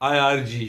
IRG,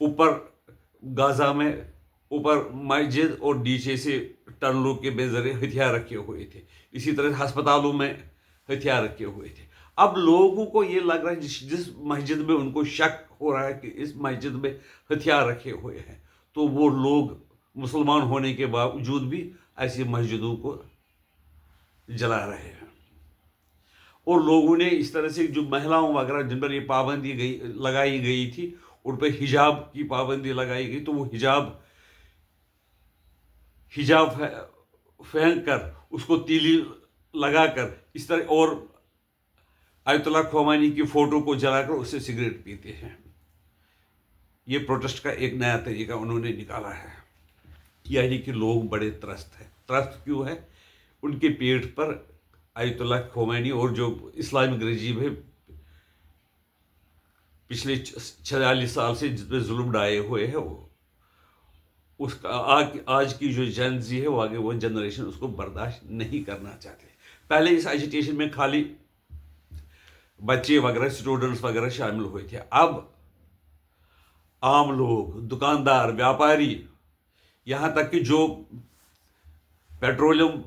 اوپر غازہ میں اوپر مسجد اور نیچے سے ٹنلوں کے بے ذریعے ہتھیار رکھے ہوئے تھے. اسی طرح ہسپتالوں میں ہتھیار رکھے ہوئے تھے. اب لوگوں کو یہ لگ رہا ہے جس مسجد میں ان کو شک ہو رہا ہے کہ اس مسجد میں ہتھیار رکھے ہوئے ہیں, تو وہ لوگ مسلمان ہونے کے باوجود بھی ایسی مسجدوں کو جلا رہے ہیں. اور لوگوں نے اس طرح سے جو مہیلاؤں وغیرہ جن پر یہ پابندی لگائی گئی تھی, ان پہ حجاب کی پابندی لگائی گئی, تو وہ حجاب پھینک کر اس کو تیلی لگا کر اس طرح, اور آیت اللہ خمینی کی فوٹو کو جلا کر اس سے سگریٹ پیتے ہیں. یہ پروٹیسٹ کا ایک نیا طریقہ انہوں نے نکالا ہے. یعنی کہ لوگ بڑے ترست ہیں. ترست کیوں ہے؟ ان کے پیٹ پر آیت اللہ خمینی اور جو اسلامک رجیم ہے پچھلے 46 سال سے جس پہ ظلم ڈھائے ہوئے ہیں, اس کا آج کی جو جن زی ہے, وہ آگے وہ جنریشن اس کو برداشت نہیں کرنا چاہتے. پہلے اس ایجیٹیشن میں خالی بچے وغیرہ اسٹوڈنٹس وغیرہ شامل ہوئے تھے. اب عام لوگ, دکاندار, ویاپاری, یہاں تک کہ جو پیٹرولیم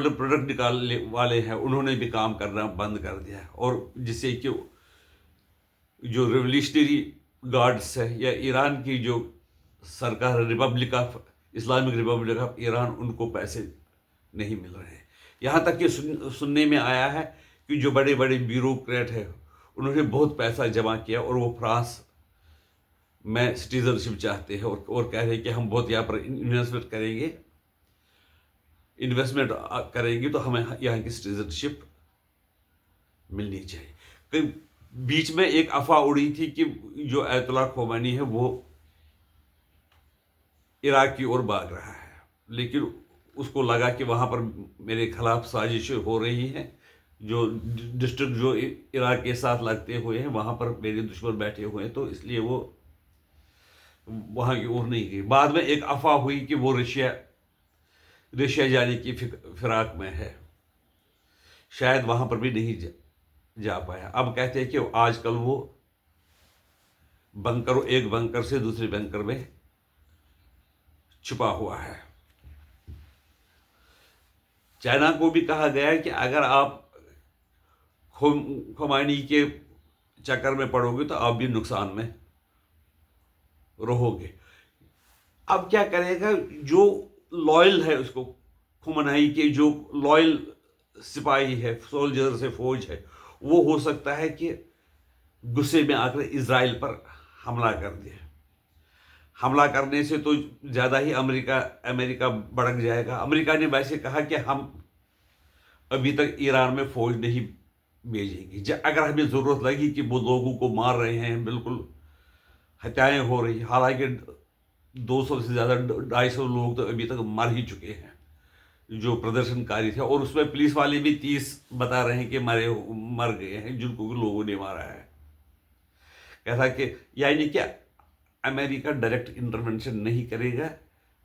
پروڈکٹ نکالنے والے ہیں, انہوں نے بھی کام کرنا بند کر دیا ہے. اور جس سے کہ جو ریولیوشنری گارڈس ہے یا ایران کی جو سرکار اسلامک ریپبلک آف ایران, ان کو پیسے نہیں مل رہے ہیں. یہاں تک کہ سننے میں آیا ہے کہ جو بڑے بڑے بیوروکریٹ ہیں, انہوں نے بہت پیسہ جمع کیا اور وہ فرانس میں سٹیزن شپ چاہتے ہیں, اور کہہ رہے ہیں کہ ہم بہت یہاں پر انویسٹمنٹ کریں گے تو ہمیں یہاں کی سٹیزن شپ ملنی چاہیے. کہ بیچ میں ایک افواہ اڑی تھی کہ جو آیت اللہ خمینی ہے وہ عراق کی اور بھاگ رہا ہے, لیکن اس کو لگا کہ وہاں پر میرے خلاف سازشیں ہو رہی ہیں. جو ڈسٹرکٹ جو عراق کے ساتھ لگتے ہوئے ہیں, وہاں پر میرے دشمن بیٹھے ہوئے ہیں, تو اس لیے وہ وہاں کی اور نہیں گئی. بعد میں ایک افواہ ہوئی کہ وہ رشیا جانے کی فراق میں ہے, شاید وہاں پر بھی نہیں جا پایا. اب کہتے ہیں کہ آج کل وہ ایک بنکر سے دوسرے بنکر میں چھپا ہوا ہے. چائنا کو بھی کہا گیا ہے کہ اگر آپ خمینی کے چکر میں پڑو گے تو آپ بھی نقصان میں رہو گے. اب کیا کرے گا جو لائل ہے, اس کو خمینی کے جو لائل سپاہی ہے, سولجرز ہے, فوج ہے, وہ ہو سکتا ہے کہ غصے میں آ کر اسرائیل پر حملہ کر دے. حملہ کرنے سے تو زیادہ ہی امریکہ بھڑک جائے گا. امریکہ نے ویسے کہا کہ ہم ابھی تک ایران میں فوج نہیں بھیجیں گے. اگر ہمیں ضرورت لگی کہ وہ لوگوں کو مار رہے ہیں, بالکل ہتھیاریں ہو رہی ہیں, حالانکہ 200 سے زیادہ 250 لوگ تو ابھی تک مر ہی چکے ہیں جو پردرشن کاری تھے, اور اس میں پولیس والے بھی 30 بتا رہے ہیں کہ مر گئے ہیں جن کو لوگوں نے مارا ہے. کہتا کہ یعنی کہ امریکہ ڈائریکٹ انٹرونشن نہیں کرے گا.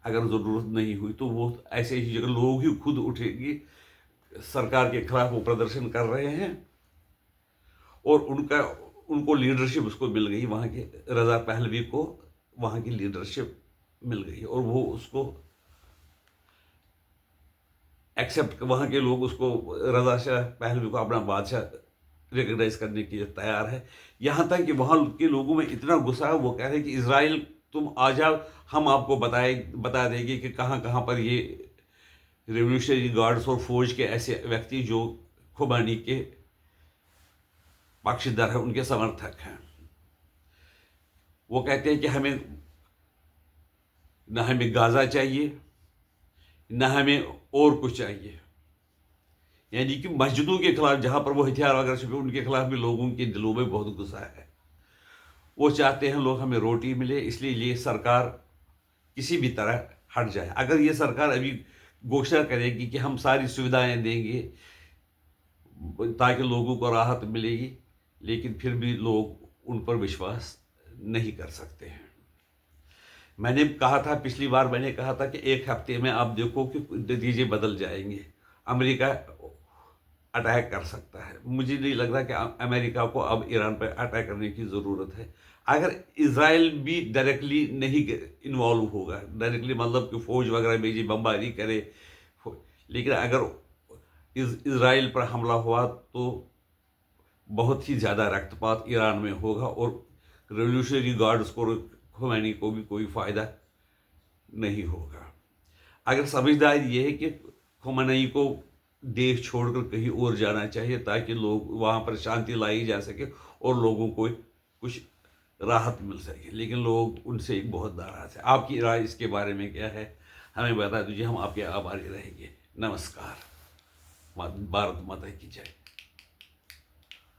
اگر ضرورت نہیں ہوئی تو وہ ایسے ہی جگہ لوگ ہی خود اٹھے گی. سرکار کے خلاف وہ پردرشن کر رہے ہیں, اور ان کو لیڈرشپ اس کو مل گئی, وہاں کے رضا پہلوی کو وہاں کی لیڈرشپ مل گئی, اور وہ اس کو ایکسیپٹ, وہاں کے لوگ اس کو رضا شاہ پہلوی کو اپنا بادشاہ ریکگنائز کرنے کے لیے تیار ہے. یہاں تک کہ وہاں کے لوگوں میں اتنا غصہ ہے, وہ کہہ رہے ہیں کہ اسرائیل تم آ جاؤ, ہم آپ کو بتا دیں گے کہ کہاں کہاں پر یہ ریولیوشنری گارڈز اور فوج کے ایسے ویکتی جو خمینی کے پکشیدار ہیں, ان کے سمرتھک ہیں. وہ کہتے ہیں کہ نہ ہمیں غازہ چاہیے, نہ ہمیں اور کچھ چاہیے. یعنی کہ مسجدوں کے خلاف جہاں پر وہ ہتھیار وغیرہ چھپے, ان کے خلاف بھی لوگوں کے دلوں میں بہت غصہ ہے. وہ چاہتے ہیں لوگ ہمیں روٹی ملے, اس لیے یہ سرکار کسی بھی طرح ہٹ جائے. اگر یہ سرکار ابھی گھوشنا کرے گی کہ ہم ساری سویدھائیں دیں گے تاکہ لوگوں کو راحت ملے گی, لیکن پھر بھی لوگ ان پر وشواس نہیں کر سکتے ہیں. میں نے کہا تھا, پچھلی بار میں نے کہا تھا کہ ایک ہفتے میں آپ دیکھو کہ نتیجے بدل جائیں گے. امریکہ اٹیک کر سکتا ہے. مجھے نہیں لگ رہا کہ امریکہ کو اب ایران پہ اٹیک کرنے کی ضرورت ہے. اگر اسرائیل بھی ڈائریکٹلی نہیں انوالو ہوگا، ڈائریکٹلی مطلب کہ فوج وغیرہ بھیجی بمباری کرے، لیکن اگر اسرائیل پر حملہ ہوا تو بہت ہی زیادہ رکت پات ایران میں ہوگا، اور ریولیوشنری گارڈز کو، خمینی کو بھی کوئی فائدہ نہیں ہوگا۔ اگر سمجھداری یہ ہے کہ خمینی کو دیش چھوڑ کر کہیں اور جانا چاہیے تاکہ لوگ وہاں پر شانتی لائی جا سکے اور لوگوں کو کچھ راحت مل سکے، لیکن لوگ ان سے ایک بہت ناراض ہے۔ آپ کی رائے اس کے بارے میں کیا ہے؟ ہمیں بتا دیجیے، ہم آپ کے آباری رہیں گے۔ نمسکار، بھارت ماتا کی جے۔